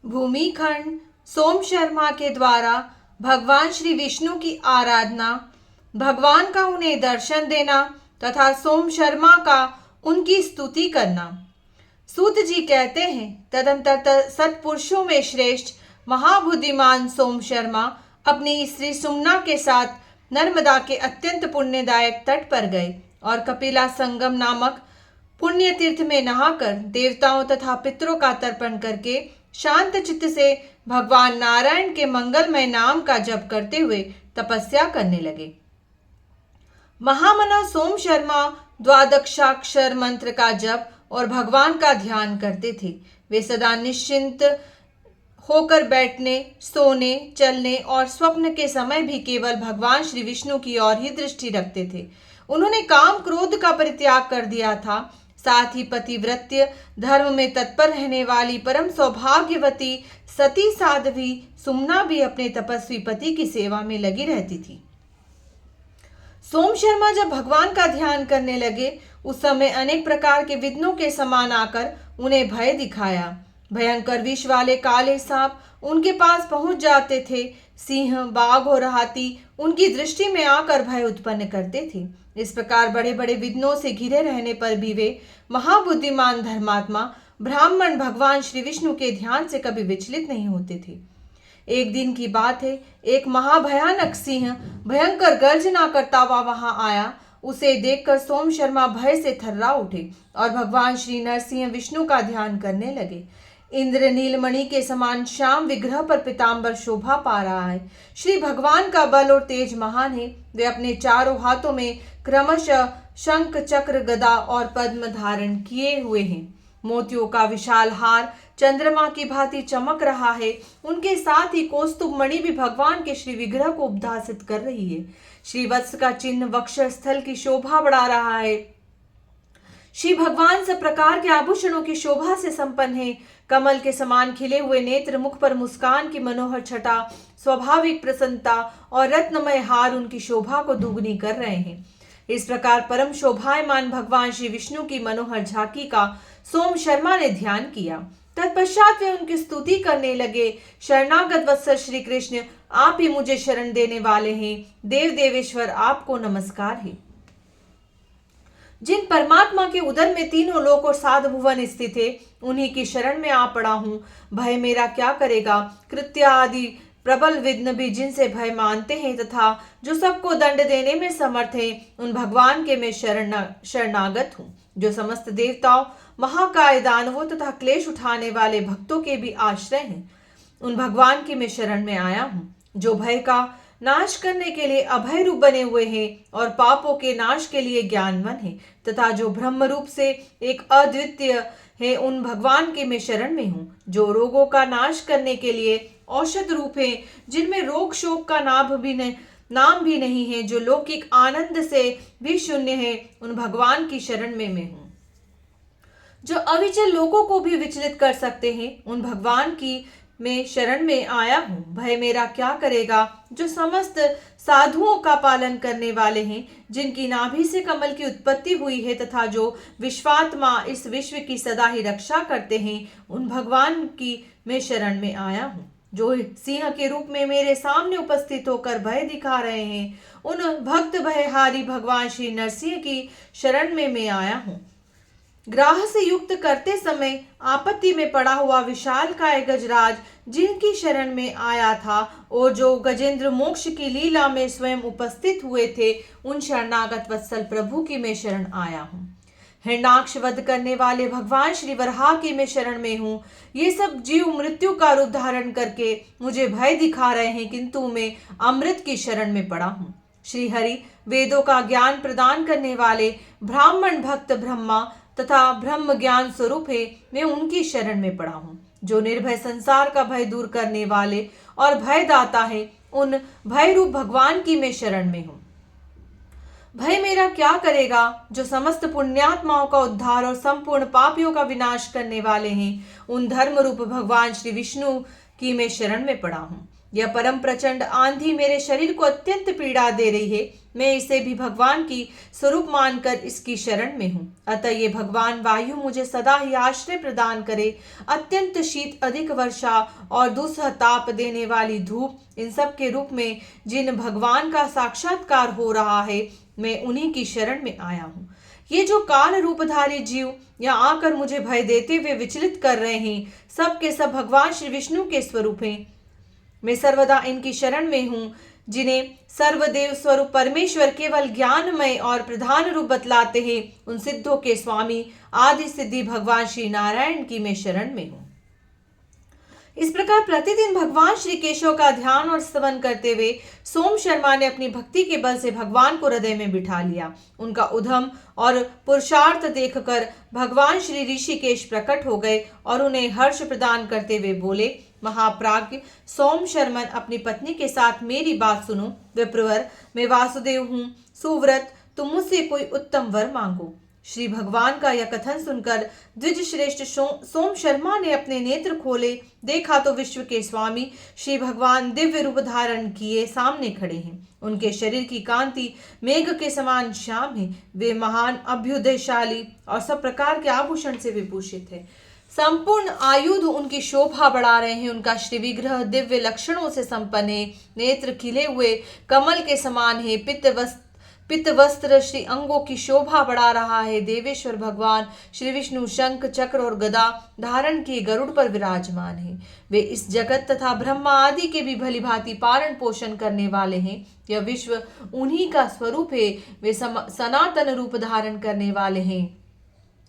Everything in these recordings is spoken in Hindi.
भूमिखंड सोम शर्मा के द्वारा भगवान श्री विष्णु की आराधना, भगवान का उन्हें दर्शन देना तथा सोम शर्मा का उनकी स्तुति करना। सूत जी कहते हैं, तदंतर सत्पुरुषों में श्रेष्ठ महाबुद्धिमान सोम शर्मा अपनी स्त्री सुमना के साथ नर्मदा के अत्यंत पुण्यदायक तट पर गए और कपिला संगम नामक पुण्य तीर्थ में नहाकर देवताओं तथा पितरों का तर्पण करके शांत चित्त से भगवान नारायण के मंगलमय नाम का जप करते हुए तपस्या करने लगे। महामना सोम शर्मा द्वादशाक्षर मंत्र का जप और भगवान का ध्यान करते थे। वे सदा निश्चिंत होकर बैठने, सोने, चलने और स्वप्न के समय भी केवल भगवान श्री विष्णु की ओर ही दृष्टि रखते थे। उन्होंने काम क्रोध का परित्याग कर दिया था। साथ ही पतिव्रत्य धर्म में तत्पर रहने वाली परम सौभाग्यवती सती साध्वी सुमना भी अपने तपस्वी पति की सेवा में लगी रहती थी। सोम शर्मा जब भगवान का ध्यान करने लगे, उस समय अनेक प्रकार के विघ्नों के समान आकर उन्हें भय दिखाया। भयंकर विष वाले काले सांप उनके पास पहुंच जाते थे। सिंह, बाघ और हाथी उनकी दृष्टि में आकर भय उत्पन्न करते थे। इस प्रकार बड़े बड़े विघ्नों से घिरे रहने पर भी वे महाबुद्धिमान धर्मात्मा ब्राह्मण भगवान श्री विष्णु के ध्यान से कभी विचलित नहीं होते थे। एक दिन की बात है, एक महाभयानक सिंह भयंकर गर्जना करता हुआ वहां आया। उसे देखकर सोम शर्मा भय से थर्रा उठे और भगवान श्री नरसिंह विष्णु का ध्यान करने लगे। इंद्र नीलमणि के समान श्याम विग्रह पर पीताम्बर शोभा पा रहा है। श्री भगवान का बल और तेज महान है। वे अपने चारों हाथों में क्रमशः शंख, चक्र, गदा और पद्म धारण किए हुए हैं। मोतियों का विशाल हार चंद्रमा की भांति चमक रहा है। उनके साथ ही कौस्तुभ मणि भी भगवान के श्री विग्रह को उद्भासित कर रही है। श्री वत्स का चिन्ह वक्षस्थल की शोभा बढ़ा रहा है। श्री भगवान सब प्रकार के आभूषणों की शोभा से संपन्न है। कमल के समान खिले हुए नेत्र, मुख पर मुस्कान की मनोहर छटा, स्वाभाविक प्रसन्नता और रत्नमय हार उनकी शोभा को दुगनी कर रहे हैं। इस प्रकार परम शोभायमान भगवान श्री विष्णु की मनोहर झांकी का सोम शर्मा ने ध्यान किया। तत्पश्चात वे उनकी स्तुति करने लगे। शरणागत वत्सल श्री कृष्ण, आप ही मुझे शरण देने वाले हैं। देव देवेश्वर, आपको नमस्कार है। जिन परमात्मा के उदर में तीनों लोक और सात भुवन स्थित है, उन्हीं की शरण में आ पड़ा हूं। भय मेरा क्या करेगा। कृत्य आदि प्रबल विघ्न भी जिनसे भय मानते हैं तथा जो सबको दंड देने में समर्थ है, उन भगवान के मैं शरणागत हूँ। जो समस्त देवताओं, महाकाय दानवों तथा क्लेश उठाने वाले भक्तों के भी आश्रय हैं, उन भगवान की मैं शरण में आया हूँ। जो भय का नाश करने के लिए अभय रूप बने हुए हैं और पापों के नाश के लिए ज्ञानवन है तथा जो ब्रह्म रूप से एक अद्वितीय है, उन भगवान के मैं शरण में हूँ। जो रोगों का नाश करने के लिए औषध रूप है, जिनमें रोग शोक का नाम भी नहीं है, जो लौकिक आनंद से भी शून्य है, उन भगवान की शरण में मैं हूँ। जो अविचल लोगों को भी विचलित कर सकते हैं, उन भगवान की मैं शरण में आया हूँ। भय मेरा क्या करेगा। जो समस्त साधुओं का पालन करने वाले हैं, जिनकी नाभि से कमल की उत्पत्ति हुई है तथा जो विश्वात्मा इस विश्व की सदा ही रक्षा करते हैं, उन भगवान की मैं शरण में आया हूँ। जो सिंह के रूप में मेरे सामने उपस्थित होकर भय दिखा रहे हैं, उन भक्त भयहारी भगवान श्री नरसिंह की शरण में मैं आया हूँ। ग्राह से युक्त करते समय आपत्ति में पड़ा हुआ विशाल काय गजराज जिनकी शरण में आया था और जो गजेंद्र मोक्ष की लीला में स्वयं उपस्थित हुए थे, उन शरणागत वत्सल प्रभु की मैं शरण आया हूँ। हिरणाक्ष वध करने वाले भगवान श्री वराह की मैं शरण में हूँ। ये सब जीव मृत्यु का रूप धारण करके मुझे भय दिखा रहे हैं, किंतु मैं अमृत की शरण में पड़ा हूँ। श्री हरि वेदों का ज्ञान प्रदान करने वाले ब्राह्मण भक्त ब्रह्मा तथा ब्रह्म ज्ञान स्वरूप है, मैं उनकी शरण में पड़ा हूँ। जो निर्भय संसार का भय दूर करने वाले और भय दाता है, उन भय रूप भगवान की मैं शरण में हूँ। भय मेरा क्या करेगा। जो समस्त पुण्यात्माओं का उद्धार और संपूर्ण पापियों का विनाश करने वाले हैं, उन धर्म रूप भगवान श्री विष्णु की मैं शरण में पड़ा हूँ। यह परम प्रचंड आंधी मेरे शरीर को अत्यंत पीड़ा दे रही है। मैं इसे भी भगवान की स्वरूप मानकर इसकी शरण में हूँ। अतः ये भगवान वायु मुझे सदा ही आश्रय प्रदान करे। अत्यंत शीत, अधिक वर्षा और दुस्सह ताप देने वाली धूप, इन सब के रूप में जिन भगवान का साक्षात्कार हो रहा है, मैं उन्हीं की शरण में आया हूँ। ये जो काल रूपधारी जीव यहाँ आकर मुझे भय देते हुए विचलित कर रहे हैं, सब के सब भगवान श्री विष्णु के स्वरूप हैं। मैं सर्वदा इनकी शरण में हूँ, जिन्हें सर्वदेव स्वरूप परमेश्वर केवल ज्ञानमय और प्रधान रूप बतलाते हैं। उन सिद्धों के स्वामी आदि सिद्धि भगवान श्री नारायण की मैं शरण में हूँ। इस प्रकार प्रतिदिन भगवान श्री केशव का ध्यान और स्तवन करते हुए सोम शर्मा ने अपनी भक्ति के बल से भगवान को हृदय में बिठा लिया। उनका उद्यम और पुरुषार्थ देखकर भगवान श्री ऋषिकेश प्रकट हो गए और उन्हें हर्ष प्रदान करते हुए बोले, महाप्राज्ञ सोम शर्मन, अपनी पत्नी के साथ मेरी बात सुनो। विप्रवर, मैं वासुदेव हूँ, सुव्रत, तुम मुझसे कोई उत्तम वर मांगो। श्री भगवान का यह कथन सुनकर द्विज श्रेष्ठ सोम शर्मा ने अपने नेत्र खोले। देखा तो विश्व के स्वामी श्री भगवान दिव्य रूप धारण किए सामने खड़े हैं। उनके शरीर की कांति मेघ के समान श्याम है। वे महान, अभ्युदयशाली और सब प्रकार के आभूषण से विभूषित है। संपूर्ण आयुध उनकी शोभा बढ़ा रहे हैं। उनका श्री विग्रह दिव्य लक्षणों से संपन्न है। नेत्र खिले हुए कमल के समान है। पित्त वस्त्र श्री अंगों की शोभा बढ़ा रहा है। देवेश्वर भगवान श्री विष्णु शंख, चक्र और गदा धारण किए गरुड़ पर विराजमान है। वे इस जगत तथा ब्रह्मा आदि के भी भली भांति पालन पोषण करने वाले हैं। यह विश्व उन्हीं का स्वरूप है। वे सनातन रूप धारण करने वाले हैं।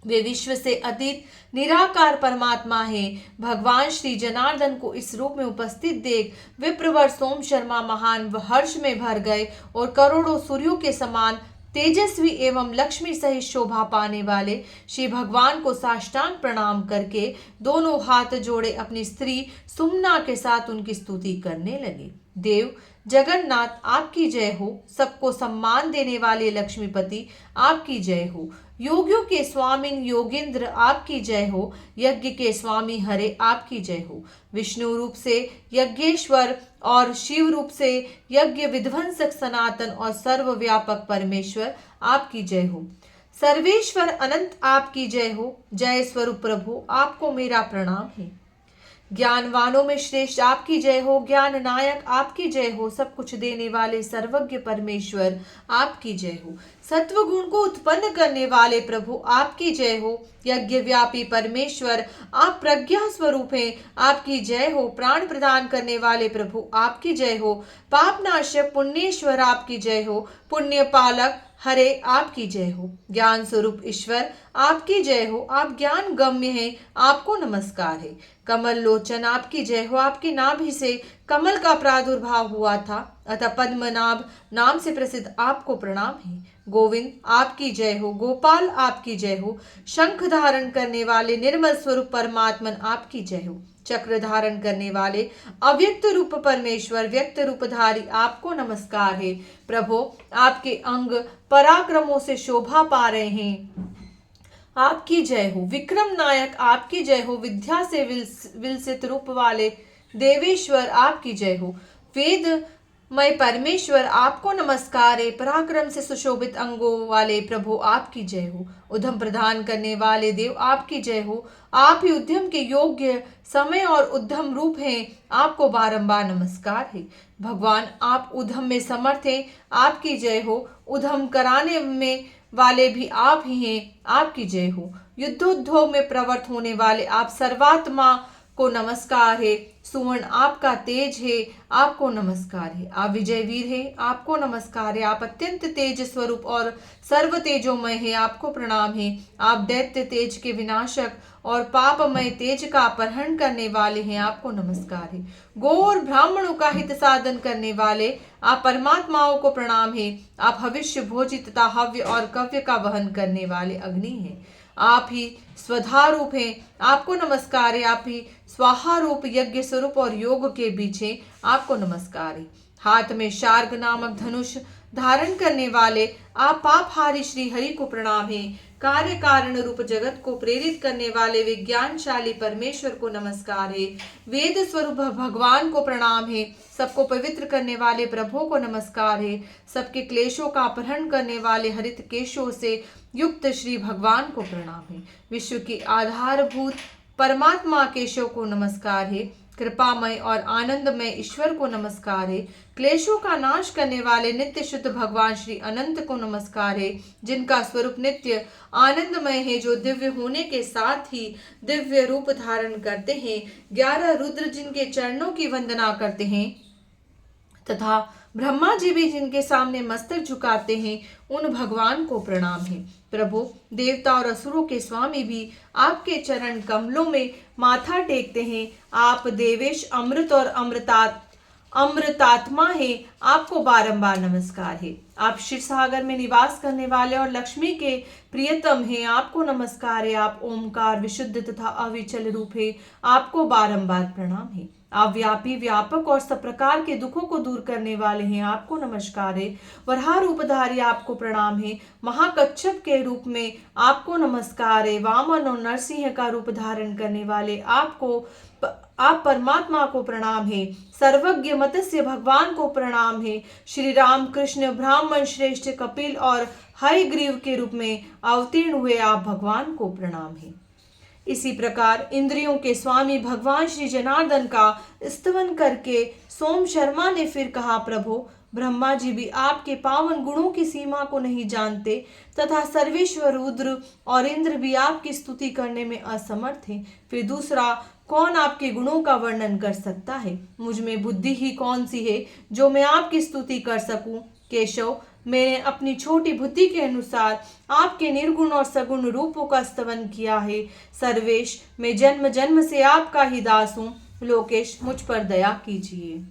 वे विश्व से अतीत निराकार परमात्मा है। भगवान श्री जनार्दन को इस रूप में उपस्थित देख विप्रवर सोम शर्मा महान हर्ष में भर गए और करोड़ों सूर्यों के समान तेजस्वी एवं लक्ष्मी सहित शोभा पाने वाले श्री भगवान को साष्टांग प्रणाम करके दोनों हाथ जोड़े अपनी स्त्री सुमना के साथ उनकी स्तुति करने लगे। देव जगन्नाथ, आपकी जय हो। सबको सम्मान देने वाले लक्ष्मीपति, आपकी जय हो। योगियों के स्वामिन योगेंद्र, आपकी जय हो। यज्ञ के स्वामी हरे, आपकी जय हो। विष्णु रूप से यज्ञेश्वर और शिव रूप से यज्ञ विध्वंसक सनातन और सर्वव्यापक परमेश्वर, आपकी जय हो। सर्वेश्वर अनंत, आपकी जय हो। जय स्वरूप प्रभु, आपको मेरा प्रणाम है। ज्ञानवानों में श्रेष्ठ, आपकी जय हो। ज्ञान नायक, आपकी जय हो। सब कुछ देने वाले सर्वज्ञ परमेश्वर, आपकी जय हो। सत्व गुण को उत्पन्न करने वाले प्रभु, आपकी जय हो। यज्ञ व्यापी परमेश्वर, आप प्रज्ञा स्वरूप हैं, आपकी जय हो। प्राण प्रदान करने वाले प्रभु, आपकी जय हो। पापनाशक पुण्येश्वर, आपकी जय हो। पुण्य पालक हरे, आपकी जय हो। ज्ञान स्वरूप ईश्वर, आपकी जय हो। आप ज्ञान गम्य हैं, आपको नमस्कार है। कमल लोचन, आपकी जय हो। आपकी नाभि से कमल का प्रादुर्भाव हुआ था, अतः पद्मनाभ नाम से प्रसिद्ध आपको प्रणाम है। गोविंद, आपकी जय हो। गोपाल, आपकी जय हो। शंख धारण करने वाले निर्मल स्वरूप परमात्मन, आपकी जय हो। चक्र धारण करने वाले अव्यक्त रूप परमेश्वर, व्यक्त रूपधारी, आपको नमस्कार है। प्रभु, आपके अंग पराक्रमों से शोभा पा रहे हैं, आपकी जय हो। विक्रम नायक, आपकी जय हो। विद्या से विलसित रूप वाले देवेश्वर, आपकी जय हो। वेद मैं परमेश्वर, आपको नमस्कार है। पराक्रम से सुशोभित अंगों वाले प्रभु, आपकी जय हो। उद्यम प्रदान करने वाले देव, आपकी जय हो। आप ही उद्यम के योग्य समय और उद्यम रूप हैं, आपको बारंबार नमस्कार है। भगवान, आप उद्यम में समर्थ हैं, आपकी जय हो। उद्यम कराने में वाले भी आप ही हैं, आपकी जय हो। युद्धोद्योग में प्रवृत्त होने वाले आप सर्वात्मा को नमस्कार है। सुवर्ण आपका तेज है, आपको नमस्कार है। आप विजय वीर है, आपको नमस्कार है। आप अत्यंत तेज स्वरूप और सर्व तेजोमय है, आपको प्रणाम है। आप दैत्य तेज के विनाशक और पापमय तेज का अपहरण करने वाले हैं, आपको नमस्कार है। गौ और ब्राह्मणों का हित साधन करने वाले आप परमात्माओं को प्रणाम है। आप भविष्य भोजी तथा हव्य और कव्य का वहन करने वाले अग्नि हैं। आप ही स्वधा रूप हैं, आपको नमस्कार है। आप ही स्वाहा रूप यज्ञ स्वरूप और योग के बीच हैं, आपको नमस्कार है। हाथ में शार्ग नामक धनुष धारण करने वाले आप पापहारी श्री हरि को प्रणाम है। कार्य कारण रूप जगत को प्रेरित करने वाले विज्ञानशाली परमेश्वर को नमस्कार है। वेद स्वरूप भगवान को प्रणाम है। सबको पवित्र करने वाले प्रभु को नमस्कार है। सबके क्लेशों का अपहरण करने वाले हरित केशों से युक्त श्री भगवान को प्रणाम है। विश्व की आधारभूत परमात्मा केशव को नमस्कार है। कृपामय और आनंदमय ईश्वर को नमस्कार है। क्लेशों का नाश करने वाले नित्य शुद्ध भगवान श्री अनंत को नमस्कार है, जिनका स्वरूप नित्य आनंदमय है, जो दिव्य होने के साथ ही दिव्य रूप धारण करते हैं। 11 रुद्र जिनके चरणों की वंदना करते हैं तथा ब्रह्मा जी भी जिनके सामने मस्तक झुकाते हैं, उन भगवान को प्रणाम है। प्रभु, देवता और असुरों के स्वामी भी आपके चरण कमलों में माथा टेकते हैं। आप देवेश अमृत और अमृतात्मा है, आपको बारंबार नमस्कार है। आप क्षीर सागर में निवास करने वाले और लक्ष्मी के प्रियतम हैं, आपको नमस्कार है। आप ओमकार विशुद्ध तथा अविचल रूप है, आपको बारंबार प्रणाम है। आप व्यापी, व्यापक और सब प्रकार के दुखों को दूर करने वाले हैं, आपको नमस्कार है। वराह रूपधारी, आपको प्रणाम है। महाकच्छप के रूप में आपको नमस्कार है। वामन और नरसिंह का रूप धारण करने वाले आप परमात्मा को प्रणाम है। सर्वज्ञ मत्स्य भगवान को प्रणाम है। श्री राम कृष्ण ब्राह्मण श्रेष्ठ कपिल और हयग्रीव के रूप में अवतीर्ण हुए आप भगवान को प्रणाम है। इसी प्रकार इंद्रियों के स्वामी भगवान श्री जनार्दन का स्तवन करके सोम शर्मा ने फिर कहा, प्रभु, ब्रह्मा जी भी आपके पावन गुणों की सीमा को नहीं जानते तथा सर्वेश्वर रुद्र और इंद्र भी आपकी स्तुति करने में असमर्थ हैं। फिर दूसरा कौन आपके गुणों का वर्णन कर सकता है? मुझ में बुद्धि ही कौन सी है जो मैं आपकी स्तुति कर सकूं? केशव, मैंने अपनी छोटी बुद्धि के अनुसार आपके निर्गुण और सगुण रूपों का स्तवन किया है। सर्वेश, मैं जन्म जन्म से आपका ही दास हूँ। लोकेश, मुझ पर दया कीजिए।